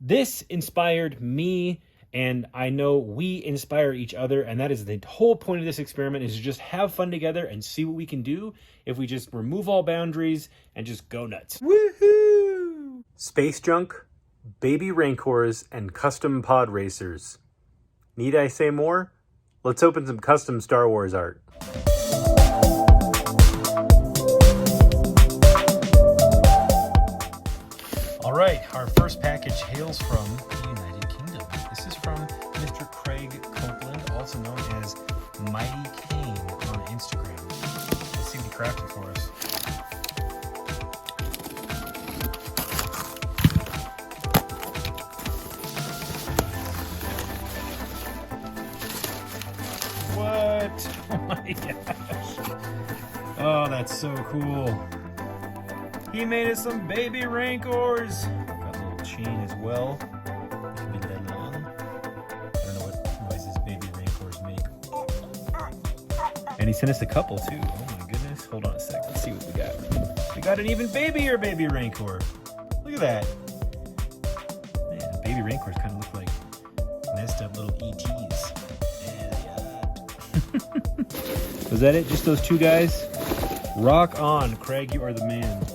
This inspired me, and I know we inspire each other, and that is the whole point of this experiment, is to just have fun together and see what we can do if we just remove all boundaries and just go nuts. Woohoo! Space junk, baby rancors, and custom pod racers. Need I say more? Let's open some custom Star Wars art. All right, our first package hails from the United Kingdom. This is from Mr. Craig Copeland, also known as Mighty Kane on Instagram. Let's see what he crafted for us. What? Oh my gosh. Oh, that's so cool. He made us some baby rancors. Got a little chain as well. It can be let along. I don't know what noises baby rancors make. And he sent us a couple too. Oh my goodness. Hold on a sec. Let's see what we got. We got an even babier baby rancor. Look at that. Man, the baby rancors kind of look like messed up little ETs. Was that it? Just those two guys? Rock on, Craig. You are the man.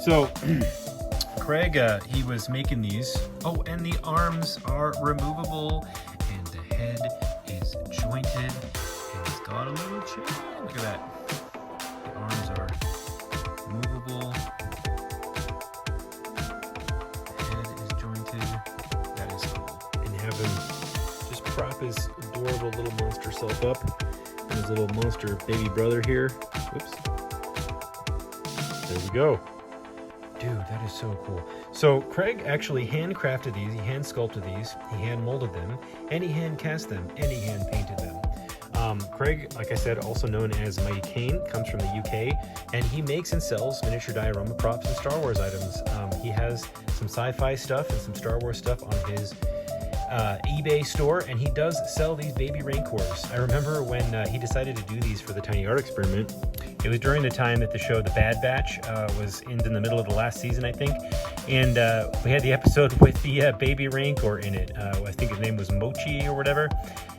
So, Craig, he was making these. Oh, and the arms are removable, and the head is jointed, and it's got a little chain. Look at that. The arms are movable. The head is jointed. That is cool. And have him just prop his adorable little monster self up, and his little monster baby brother here. Whoops. There we go. Dude, that is so cool. So Craig actually handcrafted these, he hand sculpted these, he hand molded them, and he hand cast them, and he hand painted them. Craig, like I said, also known as Mighty Kane, comes from the UK, and he makes and sells miniature diorama props and Star Wars items. He has some sci-fi stuff and some Star Wars stuff on his eBay store, and he does sell these baby rancors. I remember when he decided to do these for the Tiny Art Experiment. It was during the time that the show The Bad Batch was in the middle of the last season, I think, and we had the episode with the baby rancor in it. I think his name was Mochi or whatever,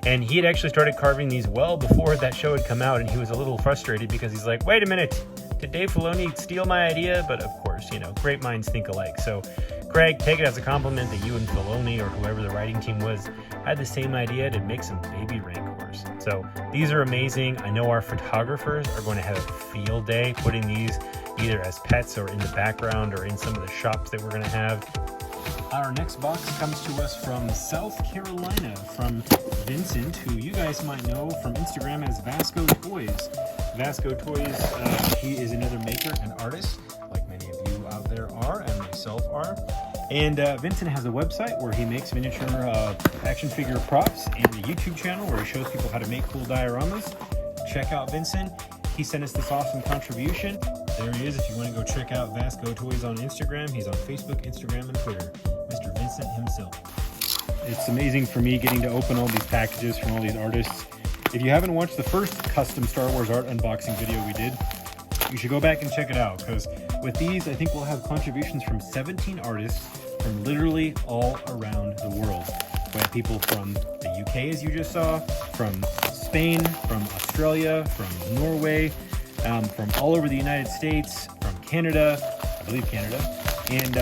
and he had actually started carving these well before that show had come out, and he was a little frustrated because he's like, wait a minute, did Dave Filoni steal my idea? But of course, you know, great minds think alike. So Craig, take it as a compliment that you and Filoni, or whoever the writing team was, had the same idea to make some baby rancors. So these are amazing. I know our photographers are going to have a field day putting these either as pets or in the background or in some of the shops that we're going to have. Our next box comes to us from South Carolina, from Vincent, who you guys might know from Instagram as Vasco Toys. Vasco Toys, he is another maker and artist, like many of you out there are, and myself are. And Vincent has a website where he makes miniature action figure props, and a YouTube channel where he shows people how to make cool dioramas. Check out Vincent. He sent us this awesome contribution. There he is if you want to go check out Vasco Toys on Instagram. He's on Facebook, Instagram, and Twitter. Mr. Vincent himself. It's amazing for me getting to open all these packages from all these artists. If you haven't watched the first custom Star Wars art unboxing video we did, you should go back and check it out, because with these, I think we'll have contributions from 17 artists from literally all around the world. We have people from the UK, as you just saw, from Spain, from Australia, from Norway, from all over the United States, from Canada, I believe Canada, and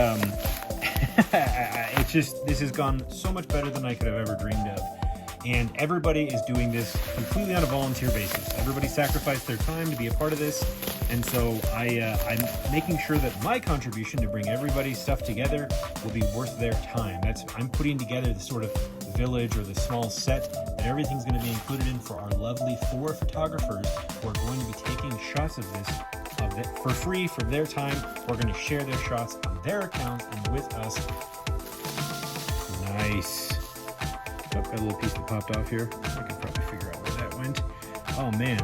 it's just, this has gone so much better than I could have ever dreamed of. And everybody is doing this completely on a volunteer basis. Everybody sacrificed their time to be a part of this. And so I'm making sure that my contribution to bring everybody's stuff together will be worth their time. I'm putting together the sort of village or the small set that everything's going to be included in for our lovely 4 photographers who are going to be taking shots of this for free for their time. We're going to share their shots on their accounts and with us. Nice. Oh, got a little piece that popped off here. I can probably figure out where that went. Oh man,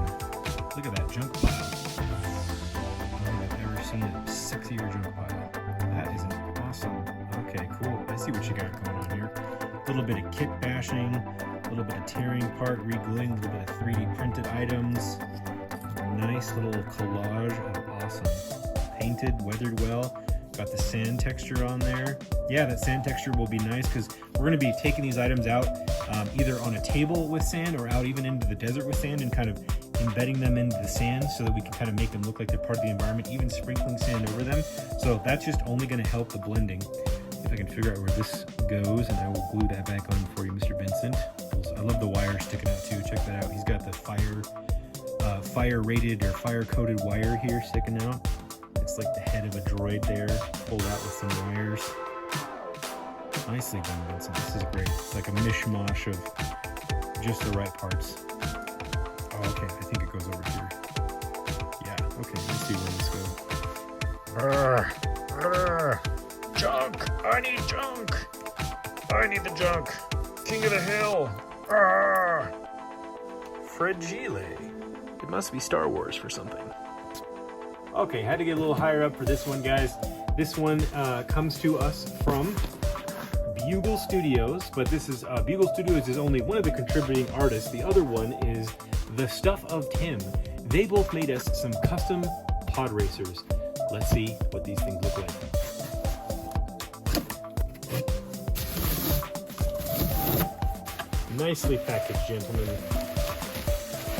look at that junk pile. I don't think I've ever seen a sexier junk pile. That is an awesome. Okay, cool. I see what you got going on here. A little bit of kit bashing, a little bit of tearing apart, re-gluing, a little bit of 3D printed items. Nice little collage of awesome. Painted, weathered well. Got the sand texture on there. Yeah, that sand texture will be nice because we're going to be taking these items out either on a table with sand or out even into the desert with sand and kind of embedding them into the sand so that we can kind of make them look like they're part of the environment, even sprinkling sand over them. So that's just only going to help the blending. If I can figure out where this goes, and I will glue that back on for you, Mr. Vincent. I love the wire sticking out too. Check that out. He's got the fire rated or fire coated wire here sticking out. It's like the head of a droid there, pulled out with some wires. Nicely done, Vincent. This is great. It's like a mishmash of just the right parts. Oh, okay. I think it goes over here. Yeah. Okay. Let's see where this goes. Junk! I need junk! I need the junk! King of the hill! Fragile. It must be Star Wars for something. Okay, had to get a little higher up for this one, guys. This one comes to us from Bugle Studios, but this is Bugle Studios is only one of the contributing artists. The other one is The Stuff of Tim. They both made us some custom pod racers. Let's see what these things look like. Nicely packaged, gentlemen.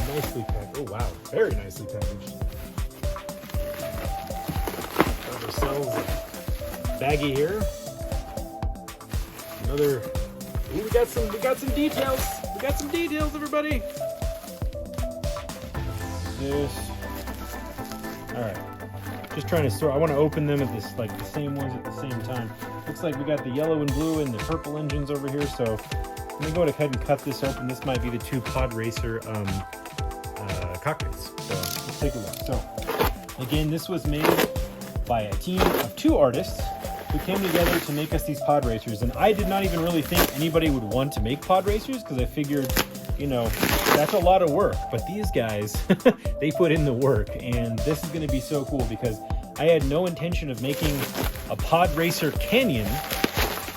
Nicely packaged. Oh wow, very nicely packaged. Got ourselves a baggie here. Another. Ooh, we got some details. We got some details, everybody. This. All right. Just trying to sort. I want to open them at this like the same ones at the same time. Looks like we got the yellow and blue and the purple engines over here. So I'm gonna go ahead and cut this open. This might be the two pod racer cockpits. So let's take a look. So again, this was made by a team of 2 artists who came together to make us these pod racers. And I did not even really think anybody would want to make pod racers because I figured, you know, that's a lot of work. But these guys, they put in the work, and this is going to be so cool because I had no intention of making a pod racer canyon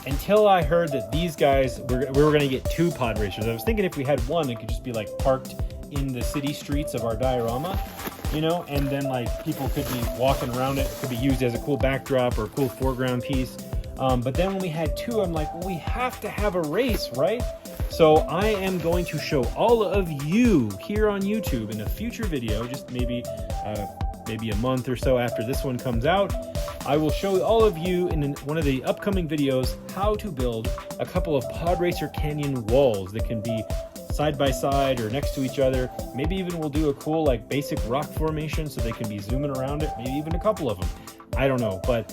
until I heard that these guys, we were going to get 2 pod racers. I was thinking if we had one, it could just be like parked in the city streets of our diorama, you know, and then like people could be walking around it. It could be used as a cool backdrop or a cool foreground piece. But then when we had 2, I'm like, well, we have to have a race, right? So I am going to show all of you here on YouTube in a future video, just maybe a month or so after this one comes out. I will show all of you in one of the upcoming videos how to build a couple of pod racer canyon walls that can be side by side or next to each other. Maybe even we'll do a cool like basic rock formation so they can be zooming around it, maybe even a couple of them. I don't know, but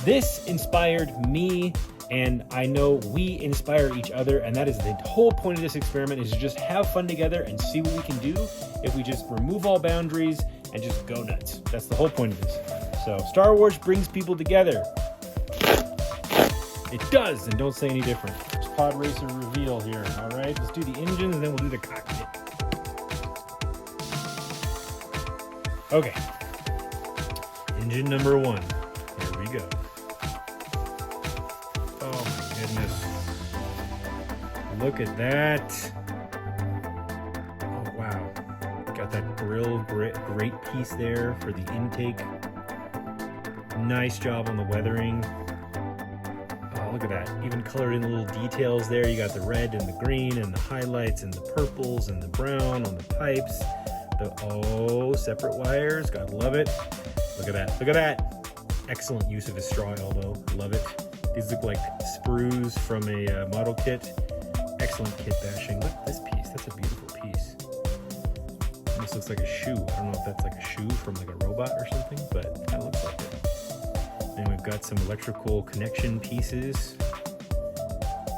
this inspired me, and I know we inspire each other, and that is the whole point of this experiment, is to just have fun together and see what we can do if we just remove all boundaries and just go nuts. That's the whole point of this. So Star Wars brings people together. It does, and don't say any different. There's pod racer reveal here. All right, let's do the engines and then we'll do the cockpit. Okay. Engine number 1. Here we go. Oh my goodness. Look at that. Oh wow. Got that grill great piece there for the intake. Nice job on the weathering. Oh, look at that. Even colored in the little details there. You got the red and the green and the highlights and the purples and the brown on the pipes. Separate wires. God love it. Look at that. Look at that. Excellent use of a straw elbow. Love it. These look like sprues from a model kit. Excellent kit bashing. Look at this piece. That's a beautiful piece. This looks like a shoe. I don't know if that's like a shoe from like a robot or something, but it kind of looks like it. And we've got some electrical connection pieces.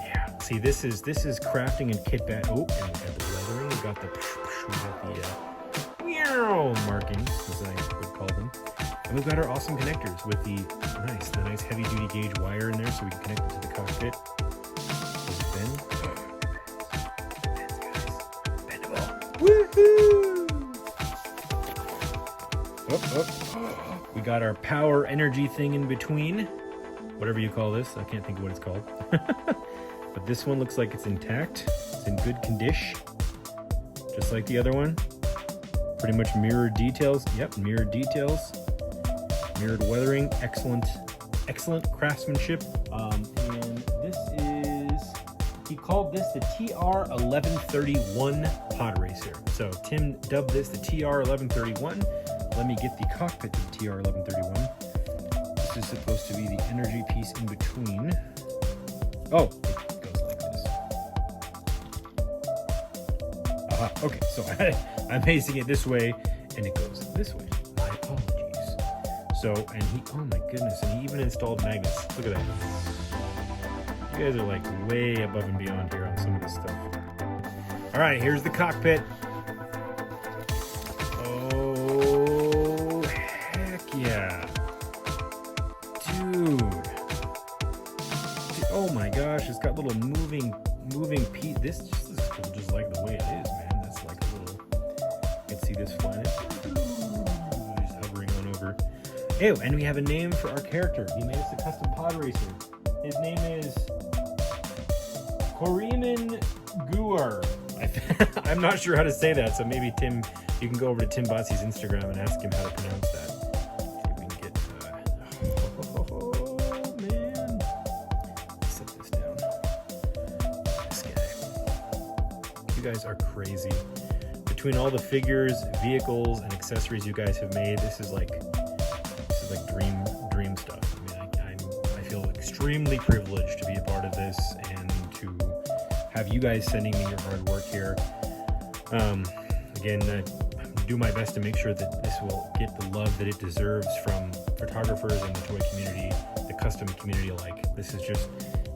Yeah. See, this is crafting and kit bash. Oh, and we got the leathering. We got the markings, as I would call them. And we've got our awesome connectors with the nice heavy duty gauge wire in there so we can connect it to the cockpit. Does it bend? Bendable. Woohoo! Oh. We got our power energy thing in between. Whatever you call this. I can't think of what it's called. But this one looks like it's intact. It's in good condition. Just like the other one. Pretty much mirrored details. Yep, mirrored details. Mirrored weathering, excellent craftsmanship. And this is, he called this the TR1131 pod racer. So Tim dubbed this the TR1131. Let me get the cockpit to the TR1131. This is supposed to be the energy piece in between. Oh, it goes like this. Aha, okay, so I'm facing it this way, and it goes this way. My apologies. So, and he, oh my goodness, and he even installed magnets. Look at that. You guys are like way above and beyond here on some of this stuff. All right, here's the cockpit. Oh, heck yeah. Dude. Oh my gosh, it's got little moving piece. This just is cool, just like the way it is, man. That's like a little, you can see this flying. Just hovering on over. Oh, and we have a name for our character. He made us a custom pod racer. His name is Koriman Guar. I'm not sure how to say that, so maybe Tim, you can go over to Tim Botsy's Instagram and ask him how to pronounce that. See if we can get, oh man. Set this down. This guy. You guys are crazy. Between all the figures, vehicles, and accessories you guys have made, this is like dream stuff. I mean, I feel extremely privileged to be a part of this and to have you guys sending me your hard work here. Again, do my best to make sure that this will get the love that it deserves from photographers and the toy community, the custom community alike. This is just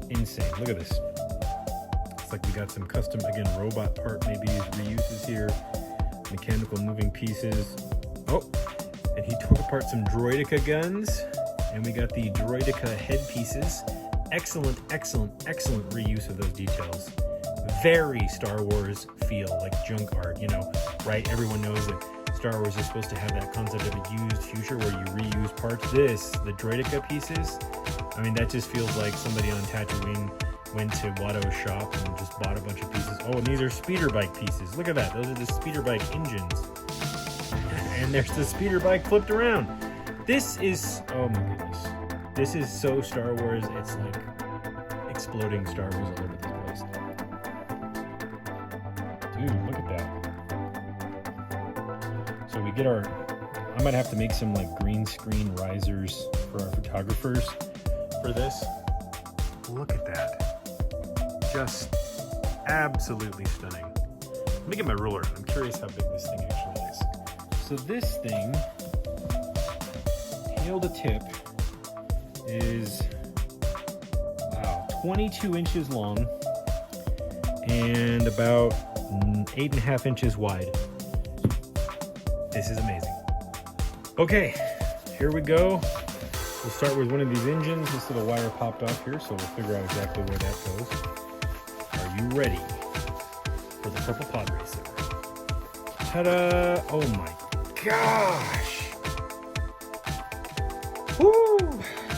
insane. Look at this. It's like we got some custom, again, robot part maybe reuses here, mechanical moving pieces. Oh, and he took apart some Droideka guns, and we got the Droideka head pieces. Excellent reuse of those details. Very Star Wars feel, like junk art, you know, right? Everyone knows that Star Wars is supposed to have that concept of a used future where you reuse parts. The Droideka pieces, I mean, that just feels like somebody on Tatooine went to Watto's shop and just bought a bunch of pieces. Oh, and these are speeder bike pieces. Look at that. Those are the speeder bike engines. And there's the speeder bike flipped around. This is, oh my goodness. This is so Star Wars. It's like exploding Star Wars all over the place. Dude, look at that. So we get our, I might have to make some like green screen risers for our photographers for this. Look at that. Just absolutely stunning. Let me get my ruler. I'm curious how big this thing actually is. So this thing, tail to tip, is, wow, 22 inches long and about 8.5 inches wide. This is amazing. Okay, here we go. We'll start with one of these engines. This little wire popped off here, so we'll figure out exactly where that goes. Are you ready for the purple pod racer? Ta-da! Oh my gosh! Woo!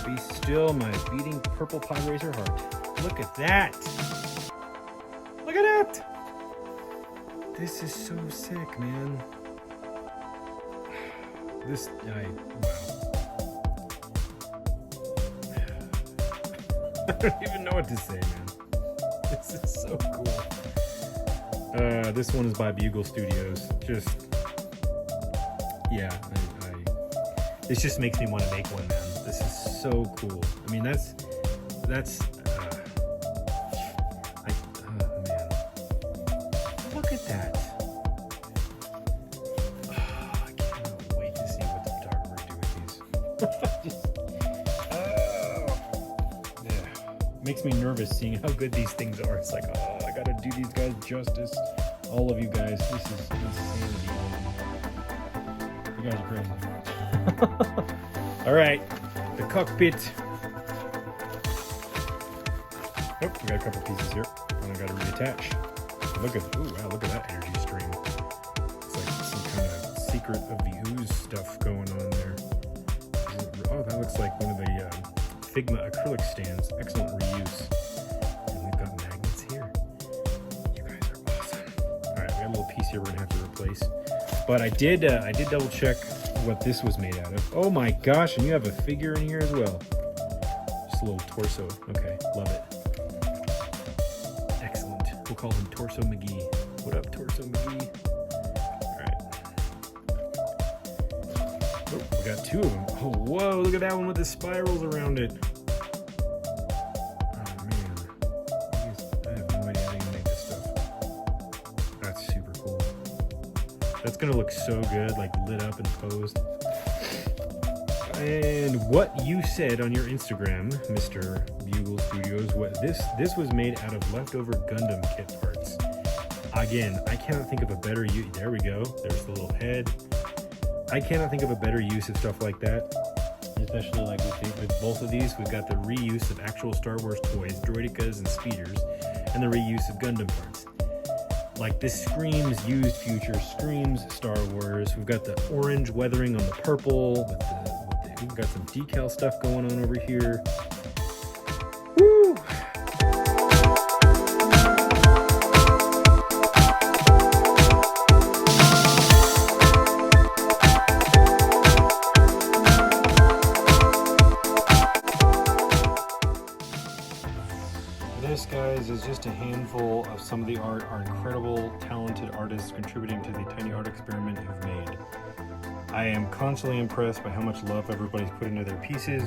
Be still, my beating purple pod racer heart. Look at that! Look at that! This is so sick, man. Wow. I don't even know what to say, man. This is so cool. This one is by Bugle Studios. Just, yeah, this just makes me want to make one, man. This is so cool. I mean, that's, man. Look at that. Oh, I cannot wait to see what the photographers do with these. Makes me nervous seeing how good these things are. It's like, oh, I gotta do these guys justice. All of you guys, this is insanity. You guys are crazy. All right, the cockpit. Oh, we got a couple pieces here. And I gotta reattach. Look at, ooh, wow, look at that energy stream. It's like some kind of secret of the ooze stuff going on there. Oh, that looks like one of the Figma acrylic stands. Excellent reuse. And we've got magnets here. You guys are awesome. All right, we got a little piece here we're gonna have to replace. But I did double check what this was made out of. Oh my gosh, and you have a figure in here as well. Just a little torso. Okay, love it. Excellent. We'll call him Torso McGee. What up, Torso McGee? Oh, we got two of them. Oh, whoa, look at that one with the spirals around it. Oh, man. I have no idea how you make this stuff. That's super cool. That's going to look so good, like lit up and posed. And what you said on your Instagram, Mr. Bugle Studios, this was made out of leftover Gundam kit parts. Again, I cannot think of a better use. There we go. There's the little head. I cannot think of a better use of stuff like that, especially like with both of these. We've got the reuse of actual Star Wars toys, droidicas and speeders, and the reuse of Gundam parts. Like this screams used future, screams Star Wars. We've got the orange weathering on the purple. We've got some decal stuff going on over here. Woo! This, guys, is just a handful of some of the art our incredible, talented artists contributing to the Tiny Art Experiment have made. I am constantly impressed by how much love everybody's put into their pieces,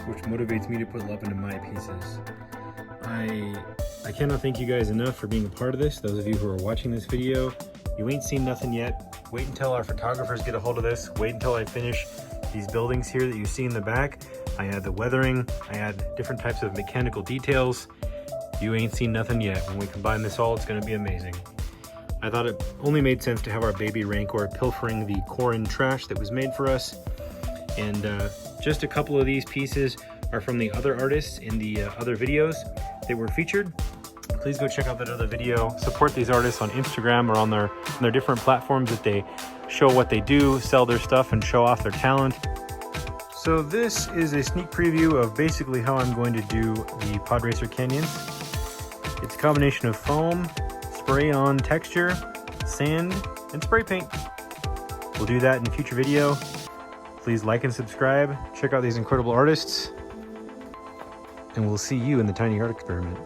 which motivates me to put love into my pieces. I cannot thank you guys enough for being a part of this. Those of you who are watching this video, you ain't seen nothing yet. Wait until our photographers get a hold of this. Wait until I finish these buildings here that you see in the back. I add the weathering, I add different types of mechanical details. You ain't seen nothing yet. When we combine this all, it's going to be amazing. I thought it only made sense to have our baby Rancor pilfering the Corin trash that was made for us. And just a couple of these pieces are from the other artists in the other videos that were featured. Please go check out that other video. Support these artists on Instagram or on their different platforms that they show what they do, sell their stuff, and show off their talent. So this is a sneak preview of basically how I'm going to do the Pod Racer Canyons. It's a combination of foam, spray-on texture, sand, and spray paint. We'll do that in a future video. Please like and subscribe. Check out these incredible artists. And we'll see you in the Tiny Art Experiment.